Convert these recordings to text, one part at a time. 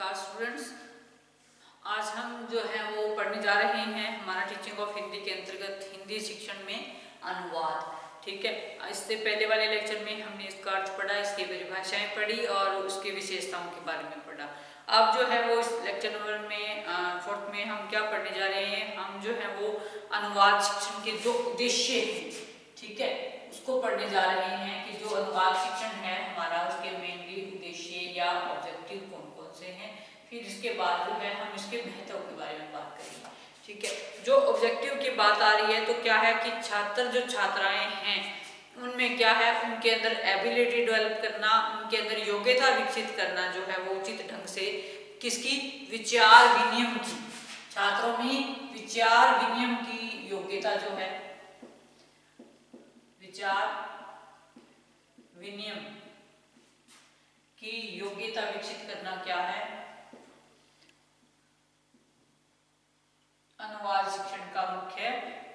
नमस्कार स्टूडेंट्स, आज हम जो है वो पढ़ने जा रहे हैं हमारा टीचिंग ऑफ हिंदी के अंतर्गत हिंदी शिक्षण में अनुवाद। ठीक है, इससे पहले वाले लेक्चर में हमने इसका अर्थ पढ़ा, इसकी परिभाषाएं पढ़ी और उसकी विशेषताओं के बारे में पढ़ा। अब जो है वो इस लेक्चर नंबर में फोर्थ में हम क्या पढ़ने जा रहे हैं, हम जो है वो अनुवाद शिक्षण के जो उद्देश्य हैं, ठीक है, उसको पढ़ने जा रहे हैं कि जो अनुवाद शिक्षण है हमारा उसके मेनली उद्देश्य या ऑब्जेक्टिव कौन कौन से हैं। फिर इसके बाद जो है हम इसके महत्व के बारे में बात करेंगे। ठीक है, जो ऑब्जेक्टिव की बात आ रही है तो क्या है कि छात्र जो छात्राएं हैं उनमें क्या है, उनके अंदर एबिलिटी डेवलप करना, उनके अंदर योग्यता विकसित करना जो है वो उचित ढंग से किसकी, विचार विनिमय की, छात्रों में विचार विनिमय की योग्यता जो है, विचार विनिमय की योग्यता विकसित करना क्या है, अनुवाद शिक्षण का मुख्य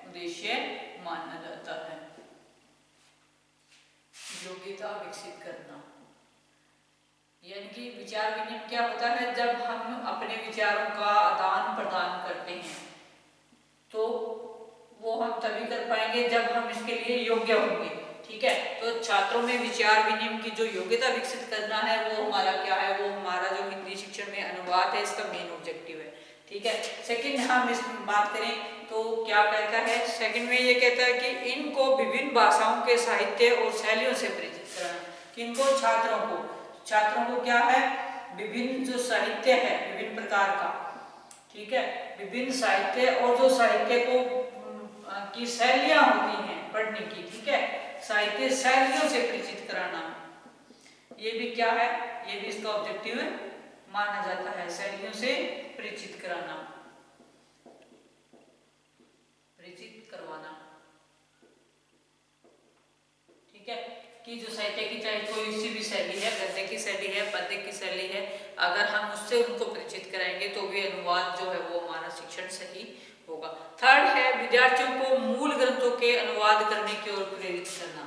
उद्देश्य माना जाता है। योग्यता विकसित करना यानी कि विचार विनिमय क्या होता है, जब हम अपने विचारों का आदान प्रदान करते हैं तो वो हम तभी कर पाएंगे जब हम इसके लिए योग्य होंगे। ठीक है, तो छात्रों में विचार विनिमय की जो योग्यता विकसित करना है वो हमारा क्या है, वो हमारा जो हिंदी शिक्षण में अनुवाद है इसका मेन ऑब्जेक्टिव है। ठीक है, सेकंड हम इस बात करें तो क्या कहता है, सेकंड में ये कहता है कि इनको विभिन्न भाषाओं के साहित्य और शैलियों से परिचित कराना। किनको, छात्रों को क्या है, विभिन्न जो साहित्य है विभिन्न प्रकार का, ठीक है, विभिन्न साहित्य और जो साहित्य को की शैलियां होती हैं पढ़ने की, ठीक है, साहित्य शैलियों से परिचित कराना, ये भी क्या है, ये भी इसका ऑब्जेक्टिव माना जाता है, शैलियों से परिचित कराना, परिचित करवाना। ठीक है, कि जो साहित्य की चाहे कोई सी भी शैली है, गद्य की शैली है, पद्य की शैली है, अगर हम उससे उनको परिचित कराएंगे तो भी अनुवाद जो है वो हमारा शिक्षण सही होगा। थर्ड है विद्यार्थियों को मूल ग्रंथों के अनुवाद करने की ओर प्रेरित करना।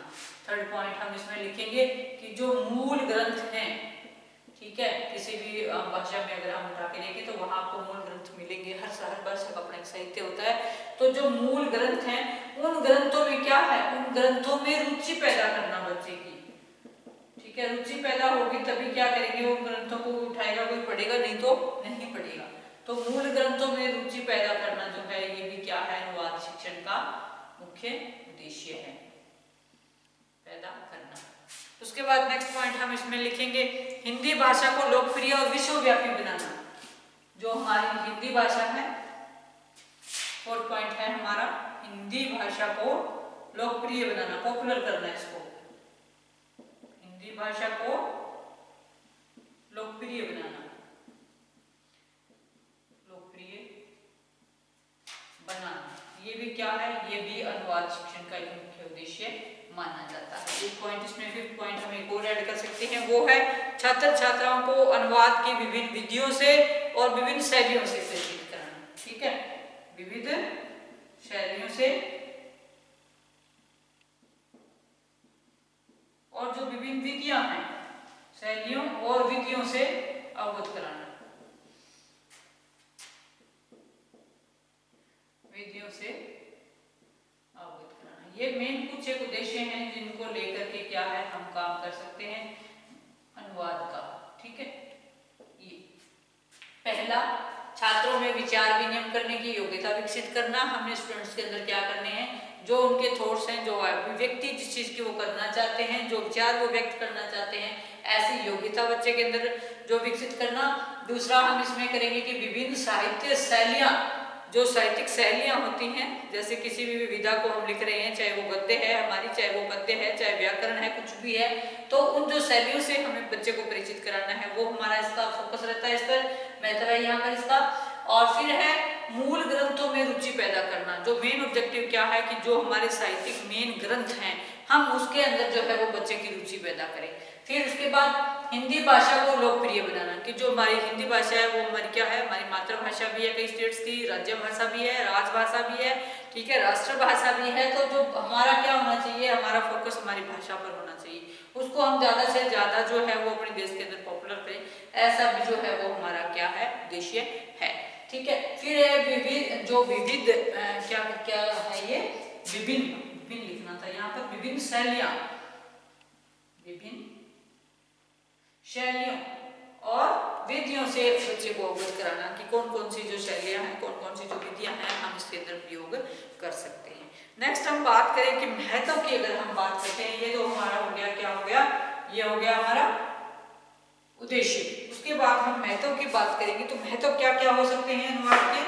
थर्ड पॉइंट हम इसमें लिखेंगे कि जो मूल ग्रंथ हैं, ठीक है, किसी भी भाषा में अगर हम उठा के देखें तो वहां आपको मूल ग्रंथ मिलेंगे, हर भाषा का अपना एक साहित्य होता है, तो जो मूल ग्रंथ हैं उन ग्रंथों में क्या है, उन ग्रंथों में रुचि पैदा करना बच्चे की। ठीक है, रुचि पैदा होगी तभी क्या करेंगे, उन ग्रंथों को उठाएगा, कोई पढ़ेगा, नहीं तो नहीं पढ़ेगा। तो मूल ग्रंथों में रुचि पैदा करना जो है ये भी क्या है, अनुवाद शिक्षण का मुख्य उद्देश्य है, पैदा करना। उसके बाद नेक्स्ट पॉइंट हम इसमें लिखेंगे हिंदी भाषा को लोकप्रिय और विश्वव्यापी बनाना। जो हमारी हिंदी भाषा है, फोर्थ पॉइंट है हमारा, हिंदी भाषा को लोकप्रिय बनाना, पॉपुलर करना, इसको हिंदी भाषा को लोकप्रिय बनाना, लोकप्रिय बनाना, ये भी क्या है, ये भी अनुवाद शिक्षण का एक मुख्य उद्देश्य माना जाता है। एक पॉइंट इसमें, फिफ्थ पॉइंट हम एक और ऐड कर सकते हैं, वो है छात्र छात्राओं को अनुवाद की विभिन्न विधियों से और विभिन्न शैलियों से परिचित कराना। ठीक है, विविध शैलियों से और जो विभिन्न विधियां हैं, शैलियों और विधियों से अवगत कराना, विधियों से अवगत कराना, ये मेन कुछ एक उद्देश्य हैं जिनको लेकर के क्या है हम काम कर सकते हैं अनुवाद का। ठीक है, ये पहला, छात्रों में विचार विनिमय करने की योग्यता विकसित करना। हमने स्टूडेंट्स के अंदर क्या करने हैं, जो उनके थॉट्स हैं, जो अभिव्यक्ति जिस चीज की वो करना चाहते हैं, जो विचार वो व्यक्त करना चाहते हैं, ऐसी योग्यता बच्चे के अंदर जो विकसित करना। दूसरा हम इसमें करेंगे कि विभिन्न साहित्य शैलियां, जो साहित्यिक शैलियां होती हैं, जैसे किसी भी विधा को हम लिख रहे हैं, चाहे वो गद्य है हमारी, चाहे वो पद्य है, चाहे व्याकरण है, कुछ भी है, तो उन जो शैलियों से हमें बच्चे को परिचित कराना है वो हमारा इसका फोकस रहता है, इस पर महत्व है यहाँ पर इसका। और फिर है मूल ग्रंथों में रुचि पैदा करना। जो मेन ऑब्जेक्टिव क्या है कि जो हमारे साहित्यिक मेन ग्रंथ हैं हम उसके अंदर जो है वो बच्चे की रुचि पैदा करें। फिर उसके बाद हिंदी भाषा को लोकप्रिय बनाना, कि जो हमारी हिंदी भाषा है वो हमारी क्या है, हमारी मातृभाषा भी है कई स्टेट्स की, राज्य भाषा भी है, राजभाषा भी है, ठीक है, राष्ट्रभाषा भी है। तो जो हमारा क्या होना चाहिए, हमारा फोकस हमारी भाषा पर होना चाहिए, उसको हम ज्यादा से ज्यादा जो है वो अपने देश के अंदर पॉपुलर करें, ऐसा भी जो है वो हमारा उद्देश्य है। ठीक है, फिर है विविध, जो विविध क्या क्या है ये विभिन्न, विभिन्न लिखना था यहाँ पर, विभिन्न शैलियां, विभिन्न शैलियों और विधियों से बच्चे को अवगत कराना कि कौन कौन सी जो शैलियां हैं, कौन कौन सी जो विधियां हैं हम इसके अंदर प्रयोग कर सकते हैं। नेक्स्ट हम बात करें कि महत्व की, अगर हम बात करते हैं, ये जो हमारा हो गया, क्या हो गया, ये हो गया हमारा उद्देश्य। उसके बाद हम महत्व की बात करेंगे, तो महत्व क्या क्या हो सकते हैं अनुवाद के।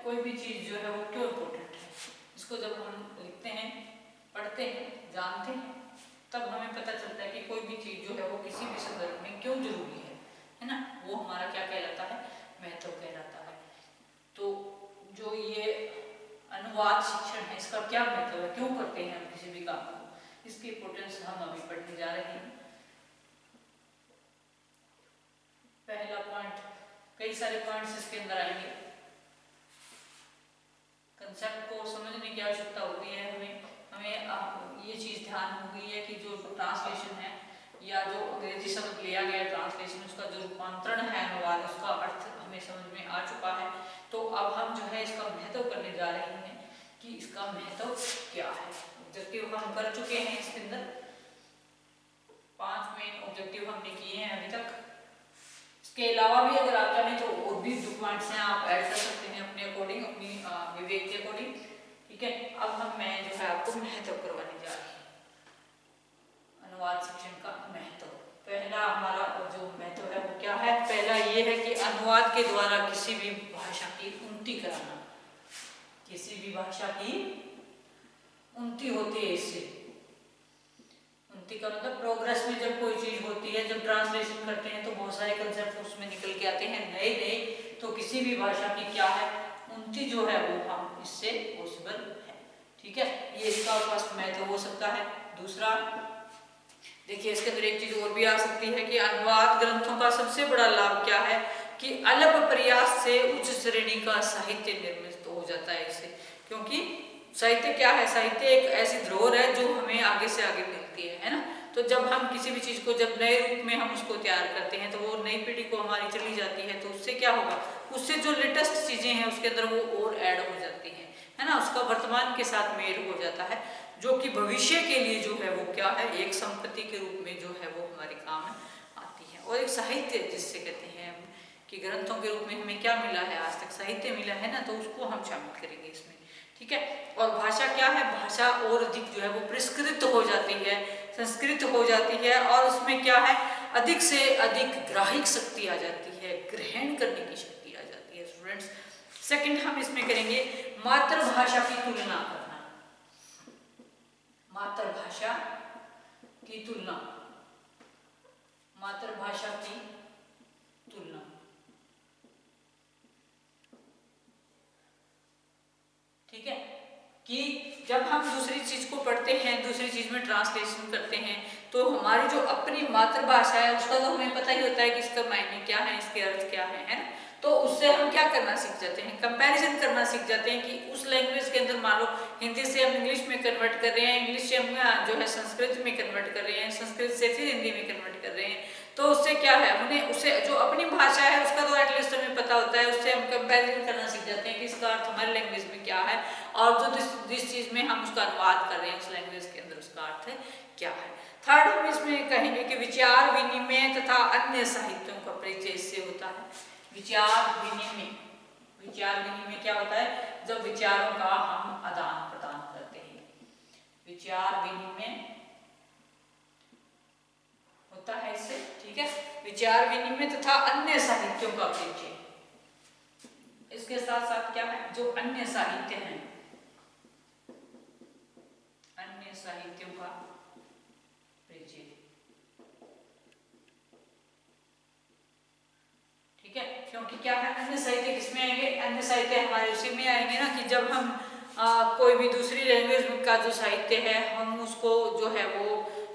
कोई भी चीज जो है वो क्यों इम्पोर्टेंट है, इसको जब हम लिखते हैं, पढ़ते हैं, जानते हैं, तब हमें पता चलता है कि कोई भी चीज जो है वो किसी भी संदर्भ में क्यों जरूरी है ना, वो हमारा क्या कहलाता है, महत्व कहलाता है। तो जो ये अनुवाद शिक्षण है, इसका क्या महत्व है, क्यों करते हैं हम किसी भी काम को, इसकी इंपोर्टेंस हम अभी पढ़ने जा रहे हैं। पहला पॉइंट, कई सारे पॉइंट्स इसके अंदर आएंगे। कंसेप्ट को समझने की आवश्यकता होती है हमें ये चीज ध्यान हो गई है कि जो ट्रांसलेशन है या जो अंग्रेजी शब्द लिया गया ट्रांसलेशन, उसका जो रूपांतरण है अनुवाद, उसका अर्थ हमें समझ में आ चुका है। तो अब हम जो है इसका महत्व करने जा रहे हैं कि इसका महत्व क्या है। ऑब्जेक्टिव हम कर चुके हैं, इसके अंदर 5 मेन ऑब्जेक्टिव हमने किए हैं अभी तक। इसके अलावा भी अगर आप चाहें तो और भी जो पॉइंट्स हैं आप ऐड कर सकते हैं अपने अकॉर्डिंग, अपनी विवेक के अकॉर्डिंग। ठीक है, अब मैं जो है आपको महत्व करवाने जा रही हूँ, अनुवाद शिक्षण का महत्व। पहला हमारा जो महत्व है वो क्या है, पहला ये है कि अनुवाद के द्वारा किसी भी भाषा की उन्नति कराना, किसी भी भाषा की उन्नति होती है इससे। उन्नति का मतलब प्रोग्रेस में जब कोई चीज होती है, जब ट्रांसलेशन करते हैं तो बहुत सारे कंसेप्ट उसमें निकल के आते हैं नए नए, तो किसी भी भाषा की क्या है उन्नति जो है वो हम इससे पॉसिबल है। ठीक है, ये इसका फर्स्ट महत्व हो सकता है। दूसरा देखिए, इसके अंदर एक चीज और भी आ सकती है कि अनुवाद ग्रंथों का सबसे बड़ा लाभ क्या है कि अल्प प्रयास से उच्च श्रेणी का साहित्य निर्मित हो जाता है इससे। क्योंकि साहित्य क्या है, साहित्य एक ऐसी धरोहर है जो हमें आगे से आगे मिलती है ना। तो जब हम किसी भी चीज को जब नए रूप में हम उसको तैयार करते हैं तो वो नई पीढ़ी को हमारी चली जाती है, तो उससे क्या होगा, उससे जो लेटेस्ट चीजें हैं उसके अंदर वो और ऐड हो जाती हैं, है ना, उसका वर्तमान के साथ मेल हो जाता है, जो कि भविष्य के लिए जो है वो क्या है, एक संपत्ति के रूप में जो है वो हमारे काम आती है। और एक साहित्य जिससे कहते हैं कि ग्रंथों के रूप में हमें क्या मिला है, आज तक साहित्य मिला है ना, तो उसको हम शामिल करेंगे इसमें। ठीक है, और भाषा क्या है, भाषा और अधिक जो है वो परिष्कृत हो जाती है, संस्कृत हो जाती है, और उसमें क्या है अधिक से अधिक ग्राहिक शक्ति आ जाती है, ग्रहण करने की शक्ति आ जाती है स्टूडेंट्स। सेकंड हम इसमें करेंगे मातृभाषा की तुलना करना, मातृभाषा की तुलना, मातृभाषा की तुलना। ठीक है, कि जब हम दूसरी चीज को पढ़ते हैं, दूसरी चीज में ट्रांसलेशन करते हैं, तो हमारी जो अपनी मातृभाषा है उसका तो हमें पता ही होता है कि इसका मायने क्या है, इसके अर्थ क्या है ना। तो उससे हम क्या करना सीख जाते हैं, कंपैरिजन करना सीख जाते हैं कि उस लैंग्वेज के अंदर मान लो हिंदी से हम इंग्लिश में कन्वर्ट कर रहे हैं, इंग्लिश से हम जो है संस्कृत में कन्वर्ट कर रहे हैं, संस्कृत से फिर हिंदी में कन्वर्ट कर रहे हैं, तो उससे क्या है, उन्हें उससे जो अपनी भाषा है उसका तो एटलीस्ट हमें पता होता है, उससे हम कंपैरिजन करना सीख जाते हैं कि इसका अर्थ हमारे लैंग्वेज में क्या है, और जो जिस चीज में हम उसका अनुवाद कर रहे हैं उस लैंग्वेज के अंदर उसका अर्थ है क्या है। थर्ड हम इसमें कहेंगे कि विचार विनिमय तथा अन्य साहित्यों का परिचय इससे होता है। विचार विनिमय, विचार विनिमय क्या होता है, जब विचारों का हम आदान प्रदान करते हैं, विचार विनिमय होता है इससे। ठीक है, विचार विनिमय तथा अन्य साहित्यों का परिचय, इसके साथ साथ क्या है, जो अन्य साहित्य हैं, अन्य साहित्यों का परिचय। ठीक है, क्योंकि क्या है, अन्य साहित्य किसमें आएंगे, अन्य साहित्य हमारे उसी में आएंगे ना कि जब हम कोई भी दूसरी लैंग्वेज का जो साहित्य है हम उसको जो है वो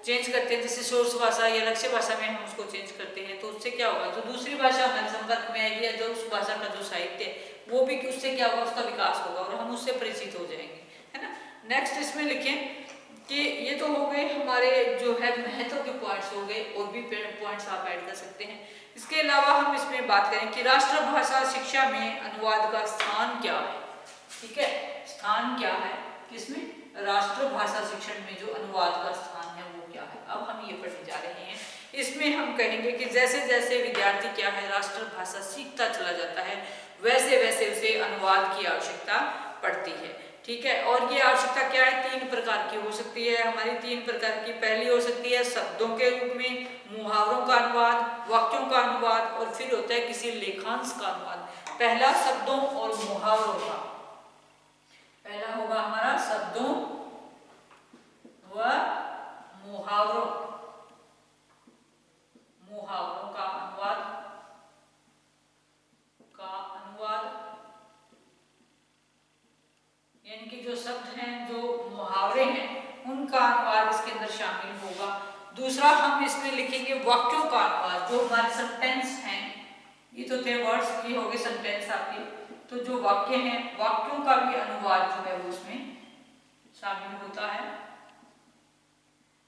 चेंज करते हैं, जैसे सोर्स भाषा या लक्ष्य भाषा में हम उसको चेंज करते हैं, तो उससे क्या होगा, जो दूसरी भाषा हमारे संपर्क में आएगी या जो उस भाषा का जो साहित्य है वो भी उससे क्या होगा, उसका विकास होगा और हम उससे परिचित हो जाएंगे, है ना। नेक्स्ट इसमें लिखें कि ये तो हो गए हमारे जो है महत्व के पॉइंट्स हो गए, और भी पॉइंट्स आप ऐड कर सकते हैं। इसके अलावा हम इसमें बात करें कि राष्ट्रभाषा शिक्षा में अनुवाद का स्थान क्या है। ठीक है, स्थान क्या है किसमें, राष्ट्रभाषा शिक्षण में जो अनुवाद का स्थान है वो क्या है। अब हम ये पढ़ने जा रहे हैं, इसमें हम कहेंगे कि जैसे जैसे विद्यार्थी क्या है राष्ट्रभाषा सीखता चला जाता है वैसे वैसे उसे अनुवाद की आवश्यकता पड़ती है। ठीक है, और ये आवश्यकता क्या है, 3 प्रकार की हो सकती है हमारी, 3 प्रकार की। पहली हो सकती है शब्दों के रूप में, मुहावरों का अनुवाद, वाक्यों का अनुवाद, और फिर होता है किसी लेखांश का अनुवाद। पहला शब्दों और मुहावरों का, पहला होगा हमारा शब्दों व मुहावरों का अनुवाद, यानी कि जो शब्द हैं जो मुहावरे हैं उनका अनुवाद इसके अंदर शामिल होगा। दूसरा हम इसमें लिखेंगे वाक्यों का अनुवाद, जो हमारे सेंटेंस हैं, ये तो थे वर्ड्स, ये हो गए सेंटेंस आपके, तो जो वाक्य हैं वाक्यों का भी अनुवाद जो है वो उसमें शामिल होता है,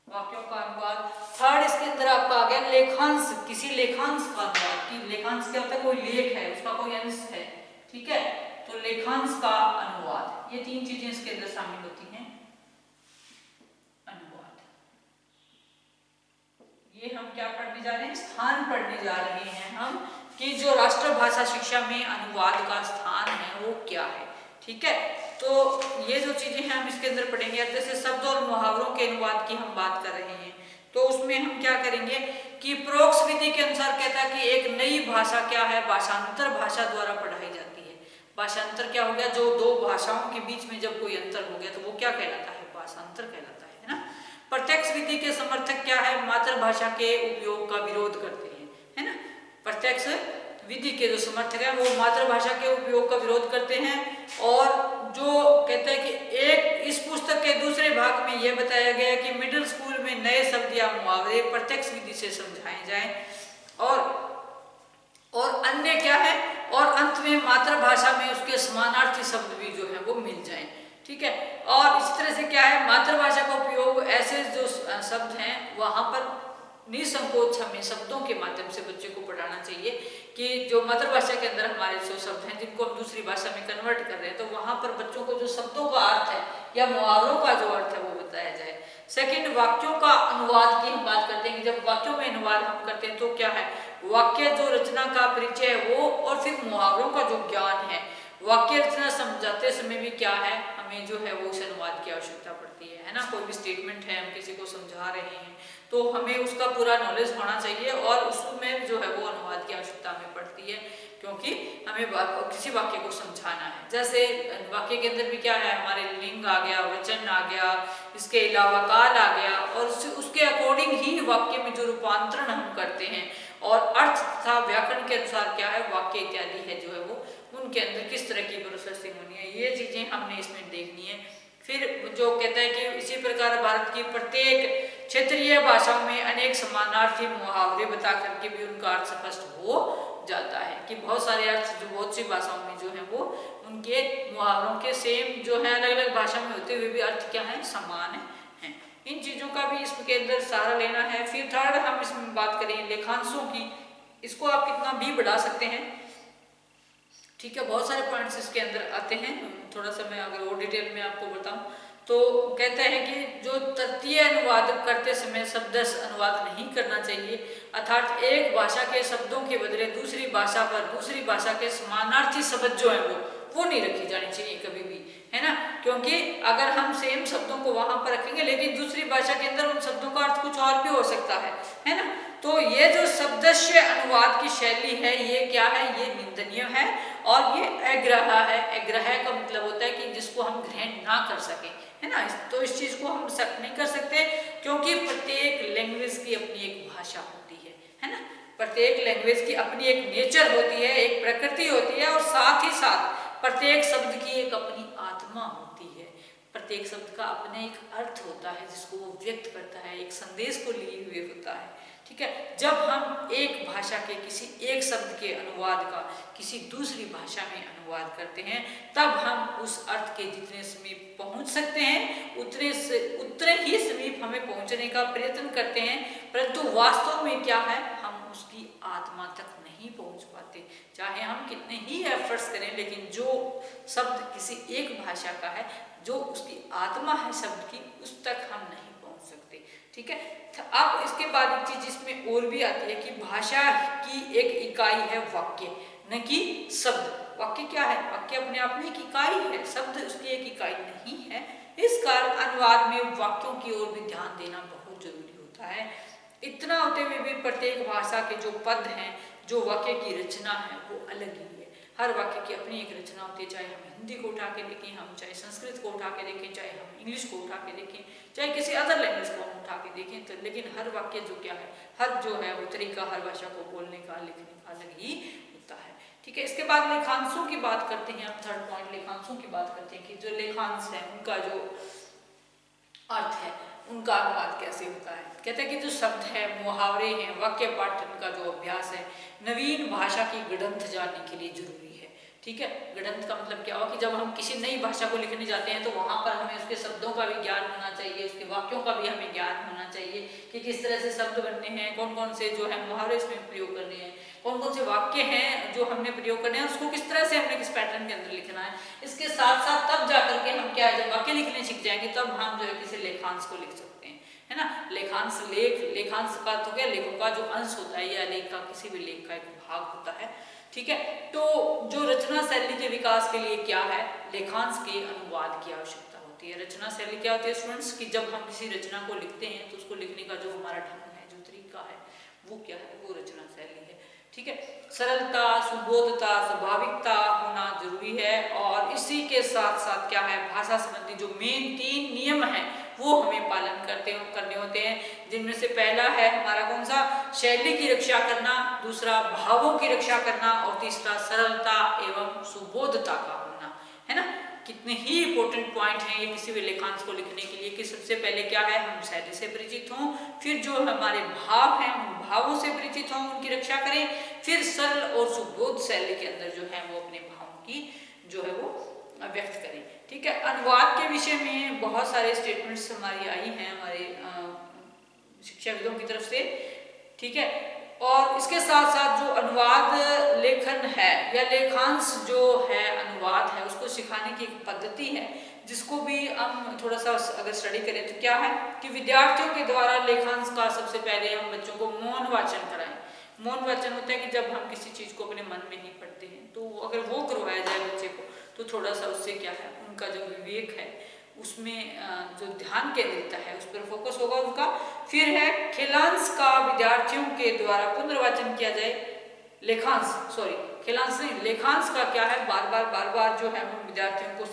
वाक्यों का अनुवाद। थर्ड इसके अंदर आपका आ गया लेखांश, किसी लेखांश का अनुवाद, कि लेखांश क्या होता है, कोई लेख है उसका कोई अंश है, ठीक है, तो लेखांश का अनुवाद। ये 3 चीजें इसके अंदर शामिल होती हैं, अनुवाद। ये हम क्या पढ़ने जा रहे हैं, स्थान पढ़ने जा रहे हैं हम, कि जो राष्ट्रभाषा शिक्षा में अनुवाद का स्थान है वो क्या है। ठीक है, तो ये जो चीजें हैं हम इसके अंदर पढ़ेंगे। जैसे शब्द और मुहावरों के अनुवाद की हम बात कर रहे हैं, तो उसमें हम क्या करेंगे कि प्रोक्स विधि के अनुसार कहता है कि एक नई भाषा क्या है, भाषांतर भाषा द्वारा पढ़ाई जाती है। भाषांतर क्या हो गया, जो 2 भाषाओं के बीच में जब कोई अंतर हो गया तो वो क्या कहलाता है, भाषांतर कहलाता है ना। प्रत्यक्ष विधि के समर्थक क्या है, मातृभाषा के उपयोग का विरोध करते हैं, है ना। प्रत्यक्ष विधि के जो समर्थक हैं वो मातृभाषा के उपयोग का विरोध करते हैं, और जो कहते हैं कि एक इस पुस्तक के दूसरे भाग में यह बताया गया कि मिडिल स्कूल में नए शब्द या मुहावरे प्रत्यक्ष विधि से समझाए जाएं, और अन्य क्या है, और अंत में मातृभाषा में उसके समानार्थी शब्द भी जो है वो मिल जाएं। ठीक है, और इस तरह से क्या है, मातृभाषा का उपयोग ऐसे जो शब्द हैं वहां पर निसंकोच हमें शब्दों के माध्यम से बच्चे को पढ़ाना चाहिए, कि जो मातृभाषा के अंदर हमारे जो शब्द हैं जिनको हम दूसरी भाषा में कन्वर्ट कर रहे हैं, तो वहां पर बच्चों को जो शब्दों का अर्थ है या मुहावरों का जो अर्थ है वो बताया जाए। सेकंड, वाक्यों का अनुवाद की हम बात करते हैं कि जब वाक्यों में अनुवाद हम करते हैं तो क्या है, वाक्य जो रचना का परिचय है वो, और फिर मुहावरों का जो ज्ञान है, वाक्य रचना समझाते समय भी क्या है, हमें जो है वो उस अनुवाद की आवश्यकता पड़ती है ना। कोई भी स्टेटमेंट है हम किसी को समझा रहे हैं तो हमें उसका पूरा नॉलेज होना चाहिए, और उसमें जो है वो अनुवाद की आवश्यकता हमें पड़ती है, क्योंकि हमें किसी वाक्य को समझाना है। जैसे वाक्य के अंदर भी क्या है, हमारे लिंग आ गया, वचन आ गया, इसके अलावा काल आ गया, और उसके अकॉर्डिंग ही वाक्य में जो रूपांतरण हम करते हैं, और अर्थ तथा व्याकरण के अनुसार क्या है वाक्य इत्यादि है जो है वो उनके अंदर किस तरह की प्रोसेसिंग होनी है, ये चीजें हमने इसमें देखनी है। फिर जो कहता है कि इसी प्रकार भारत की प्रत्येक क्षेत्रीय भाषाओं में अनेक समानार्थी मुहावरे बता करके भी उनका अर्थ स्पष्ट हो जाता है, कि बहुत सारे अर्थ जो बहुत सी भाषाओं में जो है वो उनके मुहावरों के सेम जो है अलग अलग भाषा में होते हुए भी अर्थ क्या है, समान है। इन चीजों का भी इसके अंदर सहारा लेना है। फिर थर्ड हम इसमें बात करें लेखांशों की, इसको आप कितना भी बढ़ा सकते हैं, ठीक है, बहुत सारे पॉइंट्स इसके अंदर आते हैं। थोड़ा सा मैं अगर और डिटेल में आपको बताऊं तो कहते हैं कि जो तृतीय अनुवाद करते समय शब्दश अनुवाद नहीं करना चाहिए, अर्थात एक भाषा के शब्दों के बदले दूसरी भाषा पर दूसरी भाषा के समानार्थी शब्द जो है वो नहीं रखी जानी चाहिए कभी भी, है ना। क्योंकि अगर हम सेम शब्दों को वहां पर रखेंगे लेकिन दूसरी भाषा के अंदर उन शब्दों का अर्थ कुछ और भी हो सकता है ना। तो ये जो शब्दस्य अनुवाद की शैली है ये क्या है, ये निंदनीय है और ये अग्रह है। अग्रह का मतलब होता है कि जिसको हम ग्रहण ना कर सके, है ना। तो इस चीज को हम एक्सेप्ट नहीं कर सकते, क्योंकि प्रत्येक लैंग्वेज की अपनी एक भाषा होती है ना। प्रत्येक लैंग्वेज की अपनी एक नेचर होती है, एक प्रकृति होती है, और साथ ही साथ प्रत्येक शब्द की एक अपनी आत्मा होती है। प्रत्येक शब्द का अपना एक अर्थ होता है जिसको वो व्यक्त करता है, एक संदेश को लिए हुए होता है। ठीक है, जब हम एक भाषा के किसी एक शब्द के अनुवाद का किसी दूसरी भाषा में अनुवाद करते हैं, तब हम उस अर्थ के जितने समीप पहुंच सकते हैं उतने ही समीप हमें पहुंचने का प्रयत्न करते हैं, परंतु वास्तव में क्या है, हम उसकी आत्मा तक नहीं पहुंच पाते। चाहे हम कितने ही एफर्ट्स करें, लेकिन जो शब्द किसी एक भाषा का है, जो उसकी आत्मा है शब्द की, उस तक हम नहीं पहुंच सकते। ठीक है, अब इसके बाद एक चीज इसमें और भी आती है कि भाषा की एक इकाई है वाक्य, न कि शब्द। वाक्य क्या है? वाक्य अपने आप में एक इकाई है, शब्द उसकी एक इकाई नहीं है। इस कारण अनुवाद में वाक्यों की ओर भी ध्यान देना बहुत जरूरी होता है। इतना होते हुए भी प्रत्येक भाषा के जो पद हैं, जो वाक्य की रचना है, वो अलग ही है। हर वाक्य की अपनी एक रचना होती है, चाहे हम हिंदी को उठा के देखें, हम चाहे संस्कृत को उठा के देखें, चाहे हम इंग्लिश को उठा के देखें, चाहे किसी अदर लैंग्वेज को हम उठा के देखें, तो लेकिन हर वाक्य जो क्या है, हर जो है वो तरीका हर भाषा को बोलने का, लिखने का अलग ही होता है। ठीक है, इसके बाद लेखांशों की बात करते हैं। अब थर्ड पॉइंट लेखांशों की बात करते हैं कि जो लेखांश है उनका जो अर्थ है, उनका अनुवाद कैसे होता है। कहते हैं कि जो शब्द है, मुहावरे हैं, वाक्य पाठन का जो अभ्यास है, नवीन भाषा की गड़ंत जानने के लिए जरूरी है। ठीक है, गड़ंत का मतलब क्या हुआ कि जब हम किसी नई भाषा को लिखने जाते हैं तो वहां पर हमें उसके शब्दों का भी ज्ञान होना चाहिए, उसके वाक्यों का भी हमें ज्ञान होना चाहिए कि किस तरह से शब्द बनने हैं, कौन कौन से जो है मुहावरे इसमें प्रयोग करने हैं, कौन कौन से वाक्य हैं जो हमने प्रयोग करने हैं, उसको किस तरह से हमने किस पैटर्न के अंदर लिखना है। इसके साथ साथ तब जाकर के हम क्या है, जब वाक्य लिखने सीख जाएंगे तब हम जो है किसी लेखांश को लिख सकते हैं, है ना। लेखांश लेखांश का तो क्या, लेखों का जो अंश होता है या लेख का किसी भी लेख का एक भाग होता है। ठीक है, तो जो रचना शैली के विकास के लिए क्या है, लेखांश के अनुवाद की आवश्यकता होती है। रचना शैली क्या होती है स्टूडेंट्स, कि जब हम किसी रचना को लिखते हैं तो उसको लिखने का जो हमारा ढंग है, जो तरीका है, वो क्या है, वो रचना शैली है। ठीक है, सरलता, सुबोधता, स्वाभाविकता होना जरूरी है, और इसी के साथ साथ क्या है, भाषा संबंधी जो मेन 3 नियम है वो हमें पालन करने होते हैं, जिनमें से पहला है हमारा कौन सा, शैली की रक्षा करना, दूसरा भावों की रक्षा करना, और तीसरा सरलता एवं सुबोधता का होना, है ना। कितने ही इंपॉर्टेंट पॉइंट हैं ये किसी भी लेखांश को लिखने के लिए, कि सबसे पहले क्या है, हम शैली से परिचित हों, फिर जो हमारे भाव हैं उन भावों से परिचित हों, उनकी रक्षा करें, फिर सरल और सुबोध शैली के अंदर जो है वो अपने भावों की जो है वो व्यक्त करें। ठीक है, अनुवाद के विषय में बहुत सारे स्टेटमेंट्स हमारी आई हैं हमारे शिक्षाविदों की तरफ से। ठीक है, और इसके साथ साथ जो अनुवाद लेखन है या लेखांश जो है अनुवाद है, उसको सिखाने की एक पद्धति है, जिसको भी हम थोड़ा सा अगर स्टडी करें तो क्या है कि विद्यार्थियों के द्वारा लेखांश का सबसे पहले हम बच्चों को मौन वाचन कराएं। मौन वाचन होता है कि जब हम किसी चीज को अपने मन में ही पढ़ते हैं, तो अगर वो करवाया जाए बच्चे को तो थोड़ा सा उससे क्या है, उनका जो विवेक है उसमें जो ध्यान केंद्रित है उस पर फोकस होगा उनका। फिर है खेलांश का विद्यार्थियों के द्वारा पुनर्वाचन किया जाए। खेलांश नहीं, लेखांश का क्या है, बार बार जो है उन विद्यार्थियों को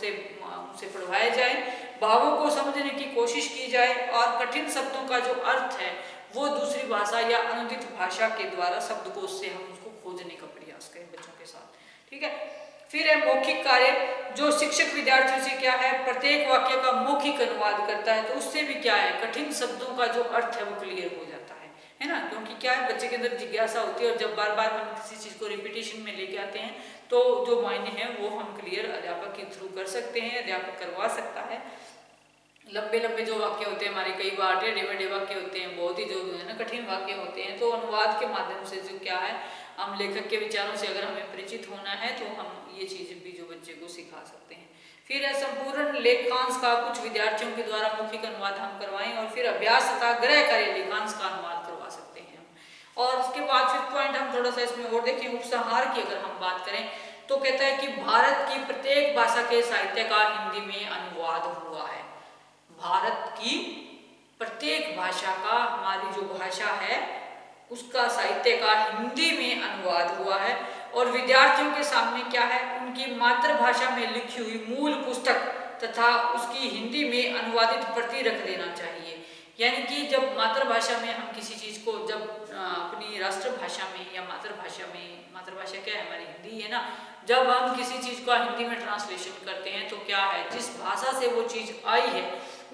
से पढ़वाया जाए, भावों को समझने की कोशिश की जाए, और कठिन शब्दों का जो अर्थ है वो दूसरी भाषा या अनुदित भाषा के द्वारा शब्दकोश से हम उसको खोजने का प्रयास करें बच्चों के साथ। ठीक है, फिर है मौखिक कार्य, जो शिक्षक विद्यार्थियों से क्या है, प्रत्येक वाक्य का मौखिक अनुवाद करता है, तो उससे भी क्या है, कठिन शब्दों का जो अर्थ है वो क्लियर हो जाता है ना। क्योंकि क्या है, बच्चे के अंदर जिज्ञासा होती है, और जब बार बार हम किसी चीज को रिपीटेशन में लेके आते हैं तो जो मायने हैं वो हम क्लियर अध्यापक के थ्रू कर सकते हैं, अध्यापक करवा सकता है। लंबे जो वाक्य होते हैं हमारे, कई बार टेढ़े वाक्य होते हैं, बहुत ही जो है ना कठिन वाक्य होते हैं, तो अनुवाद के माध्यम से जो क्या है, हम लेखक के विचारों से अगर हमें परिचित होना है तो हम ये चीजें भी जो बच्चे को सिखा सकते हैं। फिर है संपूर्ण लेखांश का कुछ विद्यार्थियों के द्वारा मौखिक अनुवाद हम करवाएं, और फिर अभ्यास तथा गृह कार्य लेखांश का अनुवाद करवा सकते हैं हम। और उसके बाद फिर पॉइंट हम थोड़ा सा इसमें और देखें, उपसंहार की अगर हम बात करें तो कहता है कि भारत की प्रत्येक भाषा के साहित्य का हिंदी में अनुवाद हुआ है। भारत की प्रत्येक भाषा का, हमारी जो भाषा है उसका साहित्य का हिंदी में अनुवाद हुआ है, और विद्यार्थियों के सामने क्या है, उनकी मातृभाषा में लिखी हुई मूल पुस्तक तथा उसकी हिंदी में अनुवादित प्रति रख देना चाहिए। यानी कि जब मातृभाषा में हम किसी चीज़ को जब अपनी राष्ट्रभाषा में या मातृभाषा में, मातृभाषा क्या है हमारी हिंदी है ना, जब हम किसी चीज़ का हिंदी में ट्रांसलेशन करते हैं तो क्या है, जिस भाषा से वो चीज़ आई है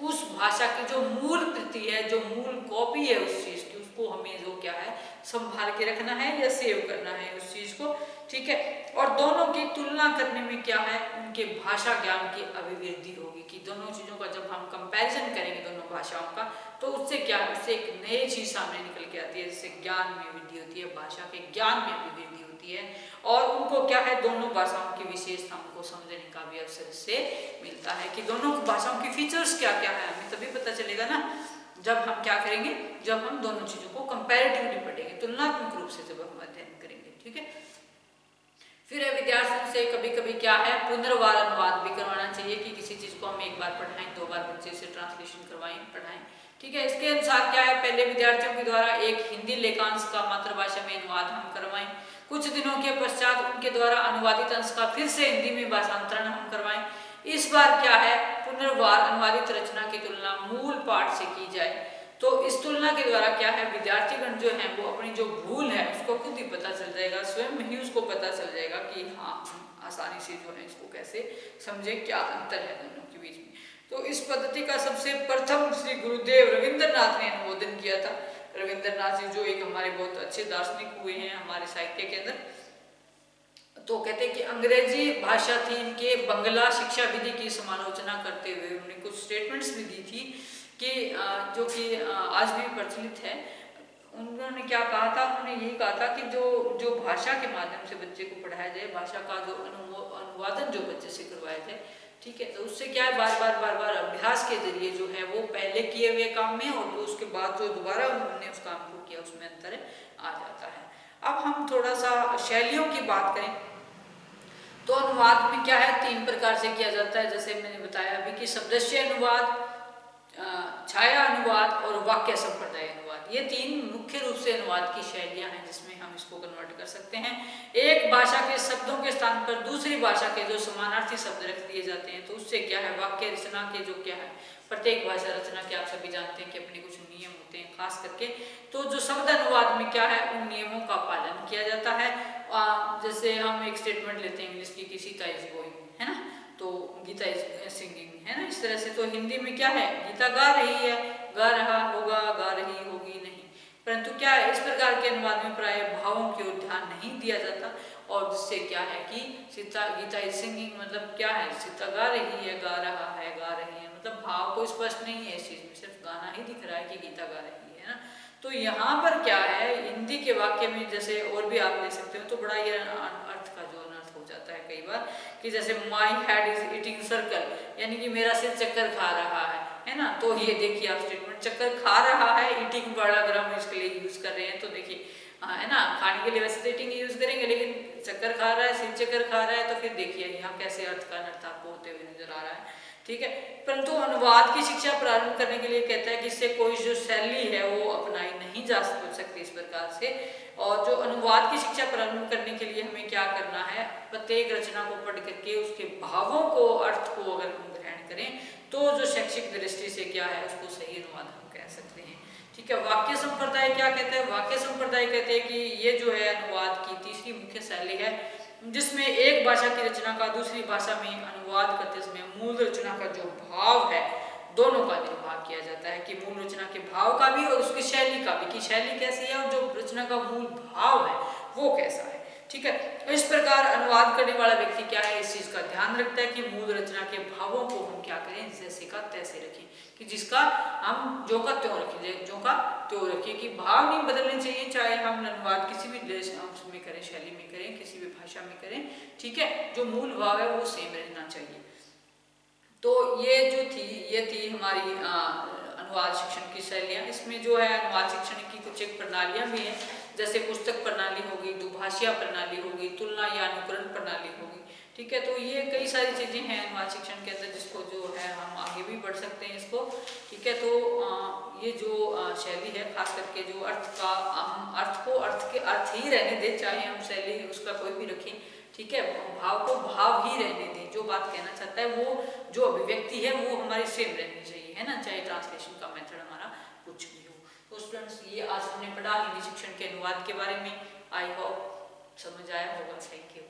उस भाषा की जो मूल प्रति है, जो मूल कॉपी है उस चीज़ की, उसको हमें जो क्या है संभाल के रखना है या सेव करना है उस चीज़ को, ठीक है। और दोनों की तुलना करने में क्या है, उनके भाषा ज्ञान की अभिवृद्धि होगी कि दोनों चीज़ों का जब हम कंपैरिजन करेंगे दोनों भाषाओं का, तो उससे क्या है, उससे एक नई चीज़ सामने निकल के आती है, जिससे ज्ञान में वृद्धि होती है, भाषा के ज्ञान में अभिवृद्धि होती है, और उनको क्या है, दोनों भाषाओं की विशेषताओं को समझने का भी अवसर से मिलता है कि दोनों भाषाओं की फीचर्स क्या क्या है, हमें तभी पता चलेगा ना जब हम क्या करेंगे, जब हम दोनों चीज़ों को कंपैरेटिवली पढ़ेंगे, तुलनात्मक रूप से जब हम अध्ययन करेंगे, ठीक है। फिर विद्यार्थियों से कभी कभी क्या है, पुनर्वार अनुवाद भी करवाना चाहिए कि किसी चीज़ को हम एक बार पढ़ाएं, 2 बार बच्चे से ट्रांसलेशन करवाएं, पढ़ाएं, ठीक है। इसके अनुसार क्या है, पहले विद्यार्थियों के द्वारा एक हिंदी लेखांश का मातृभाषा में अनुवाद हम करवाएं, कुछ दिनों के पश्चात उनके द्वारा अनुवादित अंश का फिर से हिंदी में भाषांतरण हम करवाएं। इस बार क्या है, पुनर्वार अनुवादित रचना की तुलना मूल पाठ से की जाए, तो इस तुलना के द्वारा क्या है, विद्यार्थीगण जो है वो अपनी जो भूल है उसको खुद ही पता चल जाएगा, स्वयं ही उसको पता चल जाएगा कि हाँ आसानी से जो है इसको कैसे समझे, क्या अंतर है दोनों के बीच में। तो इस पद्धति का सबसे प्रथम श्री गुरुदेव रविंद्रनाथ ने अनुमोदन किया था। रविंद्रनाथ जी जो एक हमारे बहुत अच्छे दार्शनिक हुए हैं हमारे साहित्य के अंदर, तो कहते हैं कि अंग्रेजी भाषा थी इनके, बंगला शिक्षा विधि की समालोचना करते हुए उन्होंने कुछ स्टेटमेंट्स भी दी थी कि जो कि आज भी प्रचलित है। उन्होंने क्या कहा था, उन्होंने यही कहा था कि जो भाषा के माध्यम से बच्चे को पढ़ाया जाए, भाषा का जो अनुवादन जो बच्चे से करवाया जाए, ठीक है, तो उससे क्या है, बार बार अभ्यास के जरिए जो है वो पहले किए हुए काम में और उसके बाद जो दोबारा उन्होंने उस काम को किया उसमें अंतर आ जाता है। अब हम थोड़ा सा शैलियों की बात करें तो अनुवाद में क्या है, 3 प्रकार से किया जाता है, जैसे मैंने बताया अभी कि शब्दशः अनुवाद, छाया अनुवाद और वाक्य संप्रदाय अनुवाद, ये 3 मुख्य रूप से अनुवाद की शैलियां हैं जिसमें हम इसको कन्वर्ट कर सकते हैं। एक भाषा के शब्दों के स्थान पर दूसरी भाषा के जो समानार्थी शब्द रख दिए जाते हैं, तो उससे क्या है, वाक्य रचना के जो क्या है, प्रत्येक भाषा रचना के आप सभी जानते हैं कि अपने कुछ नियम होते हैं खास करके, तो जो शब्द अनुवाद में क्या है, उन नियमों का पालन किया जाता है। जैसे हम एक स्टेटमेंट लेते हैं इंग्लिश की कि सीता इज गोइंग, है ना, तो गीता इज सिंगिंग, है ना, इस तरह से। तो हिंदी में क्या है, गीता गा रही है, गा रहा होगा, गा रही होगी नहीं, परंतु क्या है, इस प्रकार के अनुवाद में प्राय भावों की ओर ध्यान नहीं दिया जाता, और जिससे क्या है कि सीता, गीता इज सिंगिंग मतलब क्या है, सीता गा रही है, गा रहा है, गा रही है, मतलब भाव को स्पष्ट नहीं है इस चीज में, सिर्फ गाना ही दिख रहा है कि गीता गा रही है ना। तो यहाँ पर क्या है, हिंदी के वाक्य में जैसे और भी आप ले सकते हो, तो बड़ा ये अर्थ का जो अनर्थ हो जाता है कई बार कि जैसे my head is eating circle, यानी कि मेरा सिर चक्कर खा रहा है ना, तो ये देखिए आप स्टेटमेंट चक्कर खा रहा है, ईटिंग बड़ा अगर हम इसके लिए यूज कर रहे हैं, तो देखिए है ना, खाने के लिए वैसे तो ईटिंग यूज करेंगे, लेकिन चक्कर खा रहा है, सिर चक्कर खा रहा है, तो फिर देखिए यहाँ कैसे अर्थ का अनर्थ आपको होते हुए नजर आ रहा है, ठीक है। परंतु अनुवाद की शिक्षा प्रारंभ करने के लिए कहता है कि इससे कोई जो शैली है वो अपनाई नहीं जा सकती इस प्रकार से, और जो अनुवाद की शिक्षा प्रारंभ करने के लिए हमें क्या करना है, प्रत्येक रचना को पढ़ करके उसके भावों को, अर्थ को अगर हम ग्रहण करें, तो जो शैक्षिक दृष्टि से क्या है उसको सही अनुवाद हम कह सकते हैं, ठीक है। वाक्य संप्रदाय क्या कहते हैं, वाक्य संप्रदाय कहते हैं कि ये जो है अनुवाद की तीसरी मुख्य शैली है, जिसमें एक भाषा की रचना का दूसरी भाषा में अनुवाद करते समय मूल रचना का जो भाव है दोनों का निर्वाह किया जाता है, कि मूल रचना के भाव का भी और उसकी शैली का भी, कि शैली कैसी है और जो रचना का मूल भाव है वो कैसा है, ठीक है। इस प्रकार अनुवाद करने वाला व्यक्ति क्या है, इस चीज का ध्यान रखता है कि मूल रचना के भावों को हम क्या करें, जैसे का तैसे रखें, कि जिसका हम जो का त्यों रखें, जो का त्यों रखें, कि भाव नहीं बदलने चाहिए, चाहे हम अनुवाद किसी भी देश में करें, शैली में करें, किसी भी भाषा में करें, ठीक है, जो मूल भाव है वो सेम रहना चाहिए। तो ये थी हमारी अनुवाद शिक्षण की शैलियाँ। इसमें जो है अनुवाद शिक्षण की कुछ एक प्रणालियाँ भी हैं, जैसे पुस्तक प्रणाली होगी, दुभाषिया प्रणाली होगी, तुलना या अनुकरण प्रणाली होगी, ठीक है। तो ये कई सारी चीज़ें हैं अनुवाद शिक्षण के अंदर, जिसको जो है हम आगे भी बढ़ सकते हैं इसको, ठीक है। तो ये जो शैली है, खास करके जो अर्थ का, हम अर्थ को अर्थ के अर्थ ही रहने दें, चाहे हम शैली उसका कोई भी रखें, ठीक है, भाव को भाव ही रहने दें, जो बात कहना चाहता है वो जो अभिव्यक्ति है वो हमारी सेम रहनी चाहिए, है ना, चाहे ट्रांसलेशन का मेथड हमारा कुछ भी हो। तो स्टूडेंट्स ये आज हमने पढ़ा हिंदी शिक्षण के अनुवाद के बारे में। आई होप समझ आया होगा। Thank you.